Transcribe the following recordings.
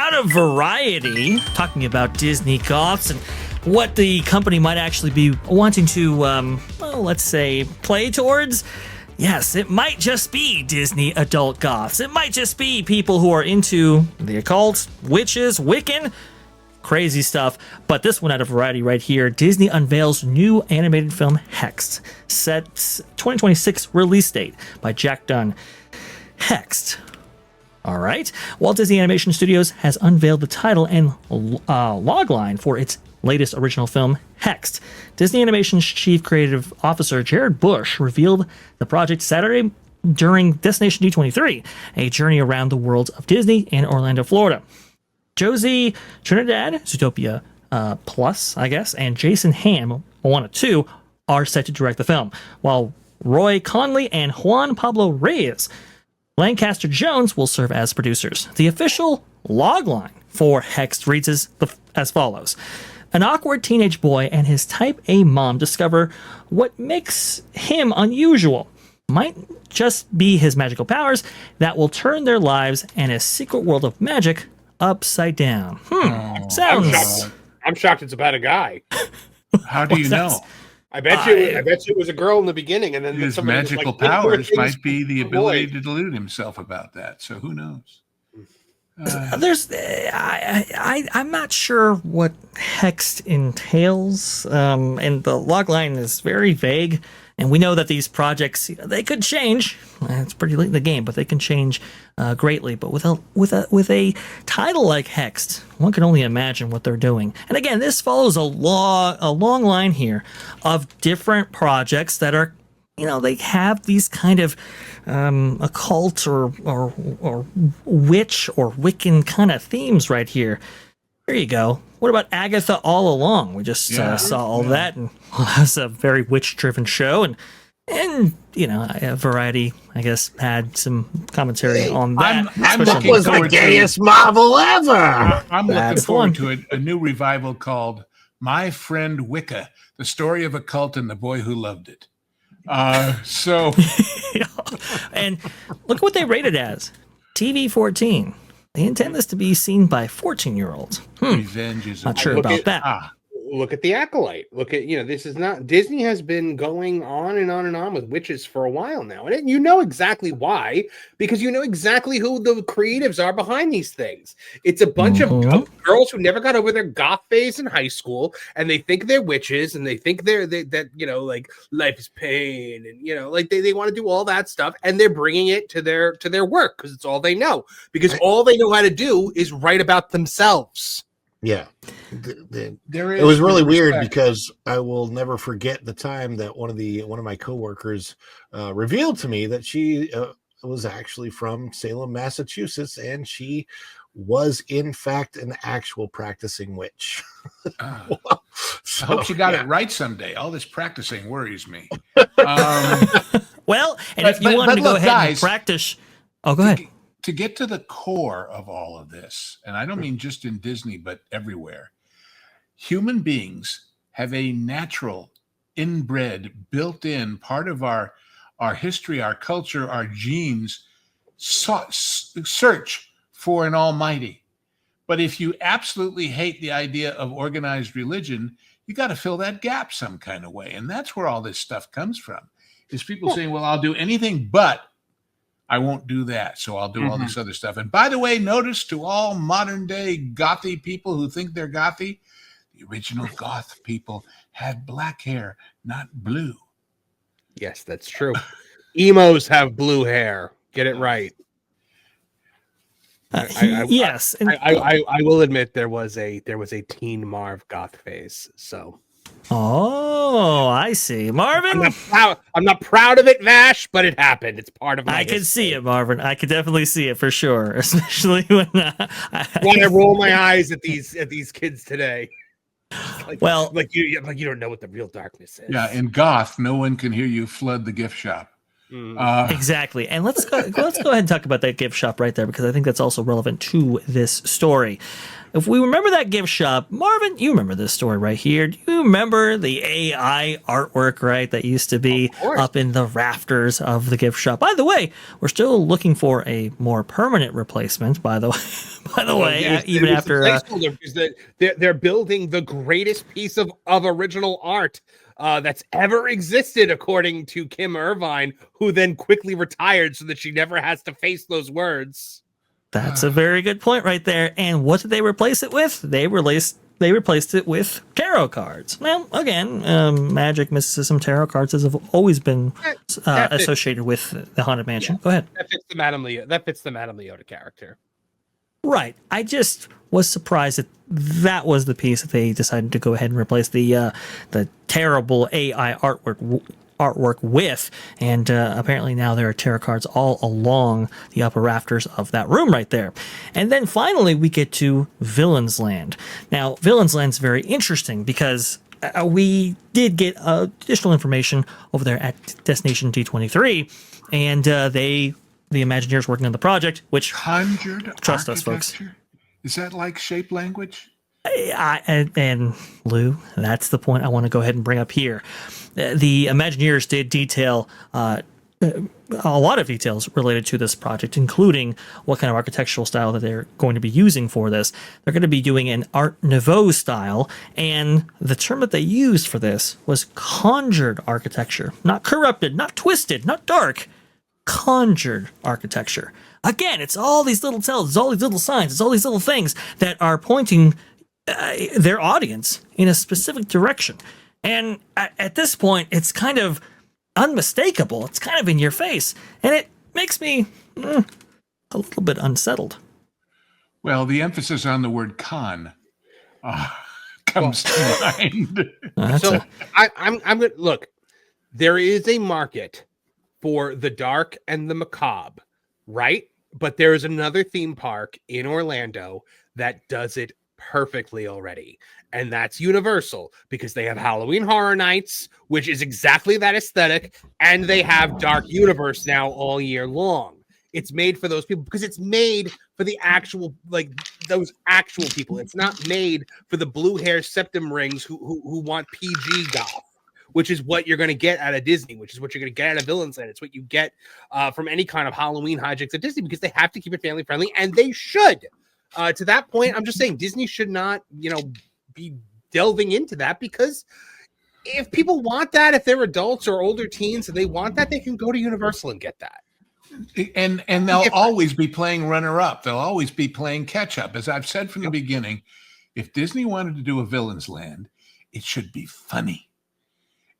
out of Variety, talking about Disney Goths and what the company might actually be wanting to, let's say, play towards. Yes, it might just be Disney adult goths. It might just be people who are into the occult, witches, Wiccan, crazy stuff. But this one out of Variety right here, Disney unveils new animated film Hexed, set 2026 release date by Jack Dunn. Hexed. All right. Walt Disney Animation Studios has unveiled the title and logline for its latest original film, Hexed. Disney Animation's chief creative officer, Jared Bush, revealed the project Saturday during Destination D23, a journey around the world of Disney in Orlando, Florida. Josie Trinidad, Zootopia Plus, I guess, and Jason Ham, Moana 2, are set to direct the film, while Roy Conley and Juan Pablo Reyes, Lancaster Jones, will serve as producers. The official logline for Hexed reads as follows. An awkward teenage boy and his type A mom discover what makes him unusual. Might just be his magical powers that will turn their lives and a secret world of magic upside down. Sounds... I'm shocked it's about a guy. How do you know? I bet you it was a girl in the beginning, and then his magical powers might be the ability to delude himself about that. So who knows? I'm not sure what Hexed entails, and the logline is very vague. And we know that these projects, they could change. It's pretty late in the game, but they can change greatly. But with a title like Hexed, one can only imagine what they're doing. And again, this follows a long line here of different projects that are, they have these kind of occult or witch or Wiccan kind of themes right here. There you go. What about Agatha All Along? We just saw all that, and it's a very witch-driven show, and Variety, I guess, had some commentary on that. That was the gayest Marvel ever. I'm looking forward to a new revival called My Friend Wicca, the story of a cult and the boy who loved it. And look what they rated as. TV 14. They intend this to be seen by 14-year-olds. Revenge is not sure about that. Look at The Acolyte. Look at, this is not, Disney has been going on and on and on with witches for a while now. And you know exactly why, because you know exactly who the creatives are behind these things. It's a bunch of girls who never got over their goth phase in high school, and they think they're witches, and they think like life is pain, and they want to do all that stuff, and they're bringing it to their work because it's all they know, because all they know how to do is write about themselves. Yeah. It was really weird because I will never forget the time that one of my coworkers revealed to me that she was actually from Salem, Massachusetts, and she was in fact an actual practicing witch. I hope she got it right someday. All this practicing worries me. Well, and if you wanted to go ahead and practice, go ahead. To get to the core of all of this, and I don't mean just in Disney, but everywhere, human beings have a natural, inbred, built-in part of our history, our culture, our genes, search for an almighty. But if you absolutely hate the idea of organized religion, you got to fill that gap some kind of way. And that's where all this stuff comes from, is people saying, well, I'll do anything but I won't do that, so I'll do all this other stuff. And by the way, notice to all modern day gothy people who think they're gothy, the original goth people had black hair, not blue. Yes, that's true. Emos have blue hair. Get it right. Yes, I will admit there was a Teen Marv goth phase. So. Oh, I see, Marvin. I'm not proud of it, Vash, but it happened. It's part of my history. Can see it, Marvin. I could definitely see it for sure, especially when I roll my eyes at these kids today. Like you don't know what the real darkness is. Yeah, in goth, no one can hear you flood the gift shop. Exactly, and let's go ahead and talk about that gift shop right there, because I think that's also relevant to this story. if we remember that gift shop, Marvin, you remember this story right here. Do you remember the AI artwork, right, that used to be up in the rafters of the gift shop? By the way, we're still looking for a more permanent replacement, by the way. Even after because they're building the greatest piece of original art that's ever existed, according to Kim Irvine, who then quickly retired so that she never has to face those words. That's a very good point right there. And what did they replace it with? They replaced it with tarot cards. Well, again, magic, mysticism, tarot cards have always been associated with the Haunted Mansion. Go ahead. That fits the Madame Leota character. Right. I just was surprised that was the piece that they decided to go ahead and replace the terrible AI artwork with, and apparently now there are tarot cards all along the upper rafters of that room right there. And then finally we get to Villain's Land. Now, Villain's Land's very interesting because we did get additional information over there at Destination D23, and the Imagineers working on the project, which conjured trust us, folks. Is that like shape language? And Lou, that's the point I want to go ahead and bring up here. The Imagineers did detail a lot of details related to this project, including what kind of architectural style that they're going to be using for this. They're going to be doing an Art Nouveau style, and the term that they used for this was conjured architecture. Not corrupted, not twisted, not dark. Conjured architecture. Again, it's all these little tells, it's all these little signs, it's all these little things that are pointing their audience in a specific direction. And at this point, it's kind of unmistakable. It's kind of in your face. And it makes me a little bit unsettled. Well, the emphasis on the word con comes to mind. I'm going to look. There is a market for the dark and the macabre, right? But there's another theme park in Orlando that does it perfectly already. And that's Universal, because they have Halloween Horror Nights, which is exactly that aesthetic, and they have Dark Universe now all year long. It's made for those people because it's made for the actual, like those actual people. It's not made for the blue hair septum rings who want PG goth, which is what you're going to get out of Disney, which is what you're going to get out of Villain's Land. It's what you get from any kind of Halloween hijinks at Disney, because they have to keep it family friendly, and they should. To that point, I'm just saying Disney should not, be delving into that, because if people want that, if they're adults or older teens and they want that, they can go to Universal and get that. And they'll always be playing runner-up. They'll always be playing catch-up. As I've said from the beginning, if Disney wanted to do a Villain's Land, it should be funny.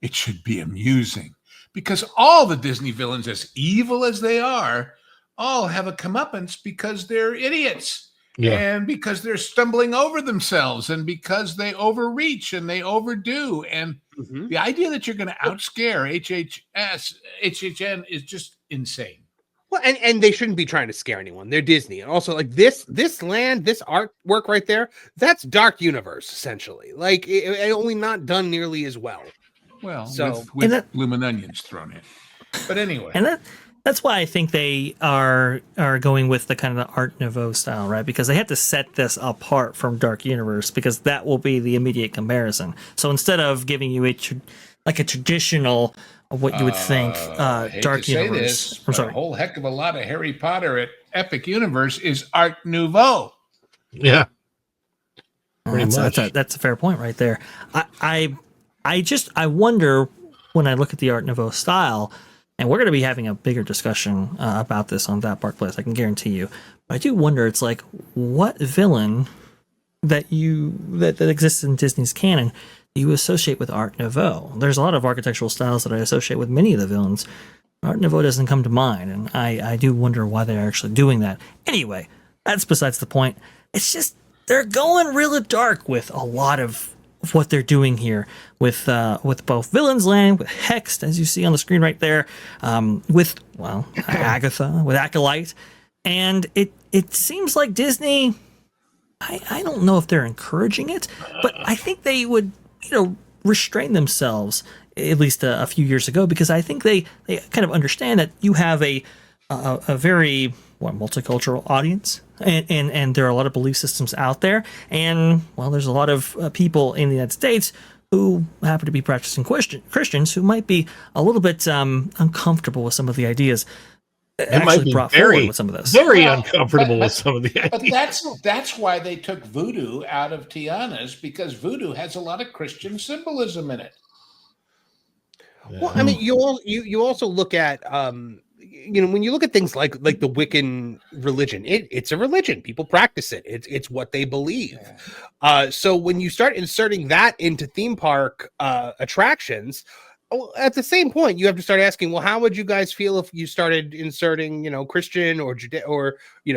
It should be amusing, because all the Disney villains, as evil as they are, all have a comeuppance because they're idiots. Yeah. And because they're stumbling over themselves, and because they overreach and they overdo. And the idea that you're going to outscare HHN is just insane. Well, and they shouldn't be trying to scare anyone. They're Disney. And also, like, this land, this artwork right there, that's Dark Universe, essentially. Like, it only not done nearly as well. Well, so, with bloomin' onions thrown in. But anyway. And that's why I think they are going with the kind of the Art Nouveau style, right? Because they have to set this apart from Dark Universe, because that will be the immediate comparison. So instead of giving you a traditional, what you would think, Dark Universe. I'm sorry. A whole heck of a lot of Harry Potter at Epic Universe is Art Nouveau. Yeah. That's a fair point right there. I wonder, when I look at the Art Nouveau style, and we're going to be having a bigger discussion about this on That Park Place, I can guarantee you. But I do wonder, it's like, what villain that exists in Disney's canon you associate with Art Nouveau? There's a lot of architectural styles that I associate with many of the villains. Art Nouveau doesn't come to mind, and I do wonder why they're actually doing that. Anyway, that's besides the point. It's just, they're going really dark with a lot of what they're doing here with both Villain's Land, with Hexed, as you see on the screen right there, with Agatha, with Acolyte, and it seems like Disney, I don't know if they're encouraging it, but I think they would restrain themselves at least a few years ago, because I think they kind of understand that you have a very multicultural audience, and there are a lot of belief systems out there, and well, there's a lot of people in the United States who happen to be practicing Christians who might be a little bit uncomfortable with some of the ideas it might be brought very, forward with some of this. very uncomfortable with some of the ideas. But that's why they took voodoo out of Tiana's, because voodoo has a lot of Christian symbolism in it. Well, I mean, you also look at when you look at things like the Wiccan religion, it's a religion. People practice it. It's what they believe. So when you start inserting that into theme park attractions, at the same point, you have to start asking, well, how would you guys feel if you started inserting, Christian or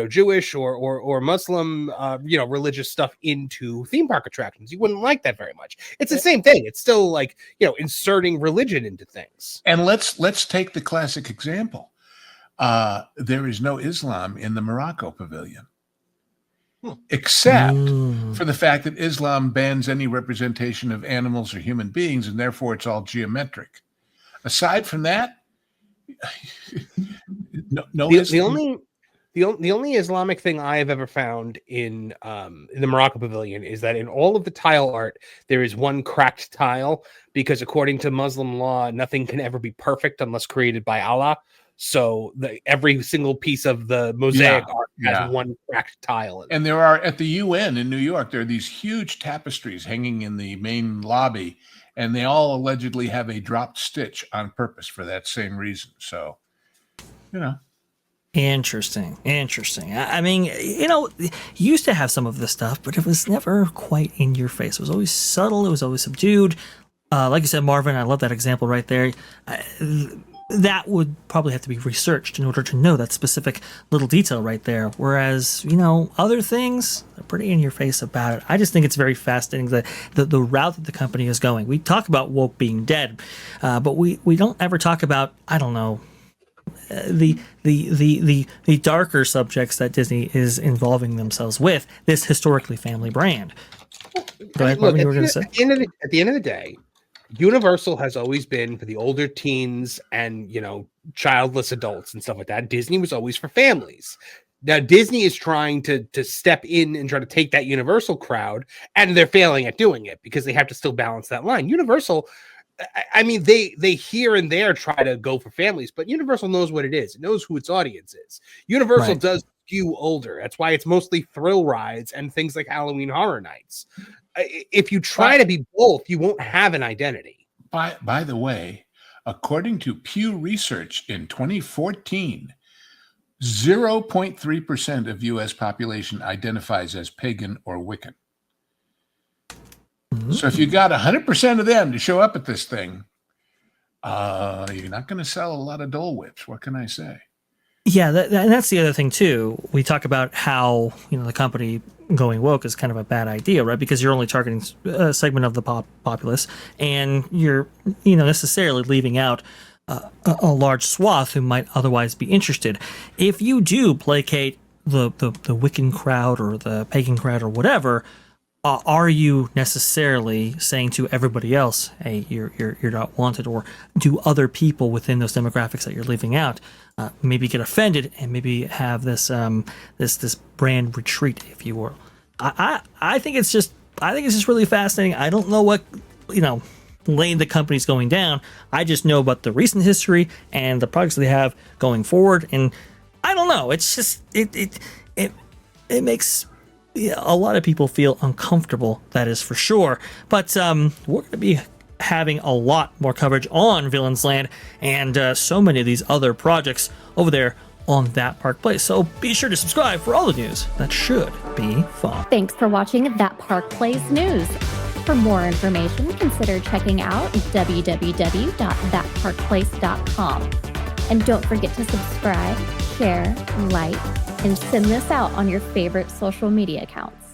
Jewish or Muslim, religious stuff into theme park attractions? You wouldn't like that very much. It's the same thing. It's still like, inserting religion into things. And let's take the classic example. There is no Islam in the Morocco pavilion, except for the fact that Islam bans any representation of animals or human beings, and therefore it's all geometric. Aside from that, no. The only Islamic thing I have ever found in the Morocco pavilion is that in all of the tile art, there is one cracked tile, because according to Muslim law, nothing can ever be perfect unless created by Allah. So every single piece of the mosaic art has one cracked tile in it. And there are, at the UN in New York, there are these huge tapestries hanging in the main lobby, and they all allegedly have a dropped stitch on purpose for that same reason. So, Interesting. I mean, you used to have some of this stuff, but it was never quite in your face. It was always subtle. It was always subdued. Like you said, Marvin, I love that example right there. That would probably have to be researched in order to know that specific little detail right there. Whereas, other things are pretty in your face about it. I just think it's very fascinating the route that the company is going. We talk about woke being dead, but we don't ever talk about, I don't know, the darker subjects that Disney is involving themselves with, this historically family brand. Go ahead, Marvin, you were going to say? At the end of the day, Universal has always been for the older teens and, childless adults and stuff like that. Disney was always for families. Now, Disney is trying to step in and try to take that Universal crowd, and they're failing at doing it because they have to still balance that line. Universal, I mean, they here and there try to go for families, but Universal knows what it is. It knows who its audience is. Universal does skew older. That's why it's mostly thrill rides and things like Halloween Horror Nights. If you try to be both, you won't have an identity. By the way, according to Pew Research in 2014, 0.3% of U.S. population identifies as pagan or Wiccan. Mm-hmm. So if you got 100% of them to show up at this thing, you're not going to sell a lot of Dole Whips. What can I say? Yeah, that's the other thing too. We talk about how the company going woke is kind of a bad idea, right? Because you're only targeting a segment of the populace, and you're necessarily leaving out a large swath who might otherwise be interested. If you do placate the Wiccan crowd or the pagan crowd or whatever, are you necessarily saying to everybody else, "Hey, you're not wanted," or do other people within those demographics that you're leaving out maybe get offended and maybe have this this brand retreat, if you will? I think it's just really fascinating. I don't know what lane the company's going down. I just know about the recent history and the projects they have going forward, and I don't know. It's just it makes a lot of people feel uncomfortable, that is for sure. But we're going to be having a lot more coverage on Villains Land and so many of these other projects over there on That Park Place. So be sure to subscribe for all the news that should be fun. Thanks for watching That Park Place News. For more information, consider checking out www.thatparkplace.com. And don't forget to subscribe, share, like, and send this out on your favorite social media accounts.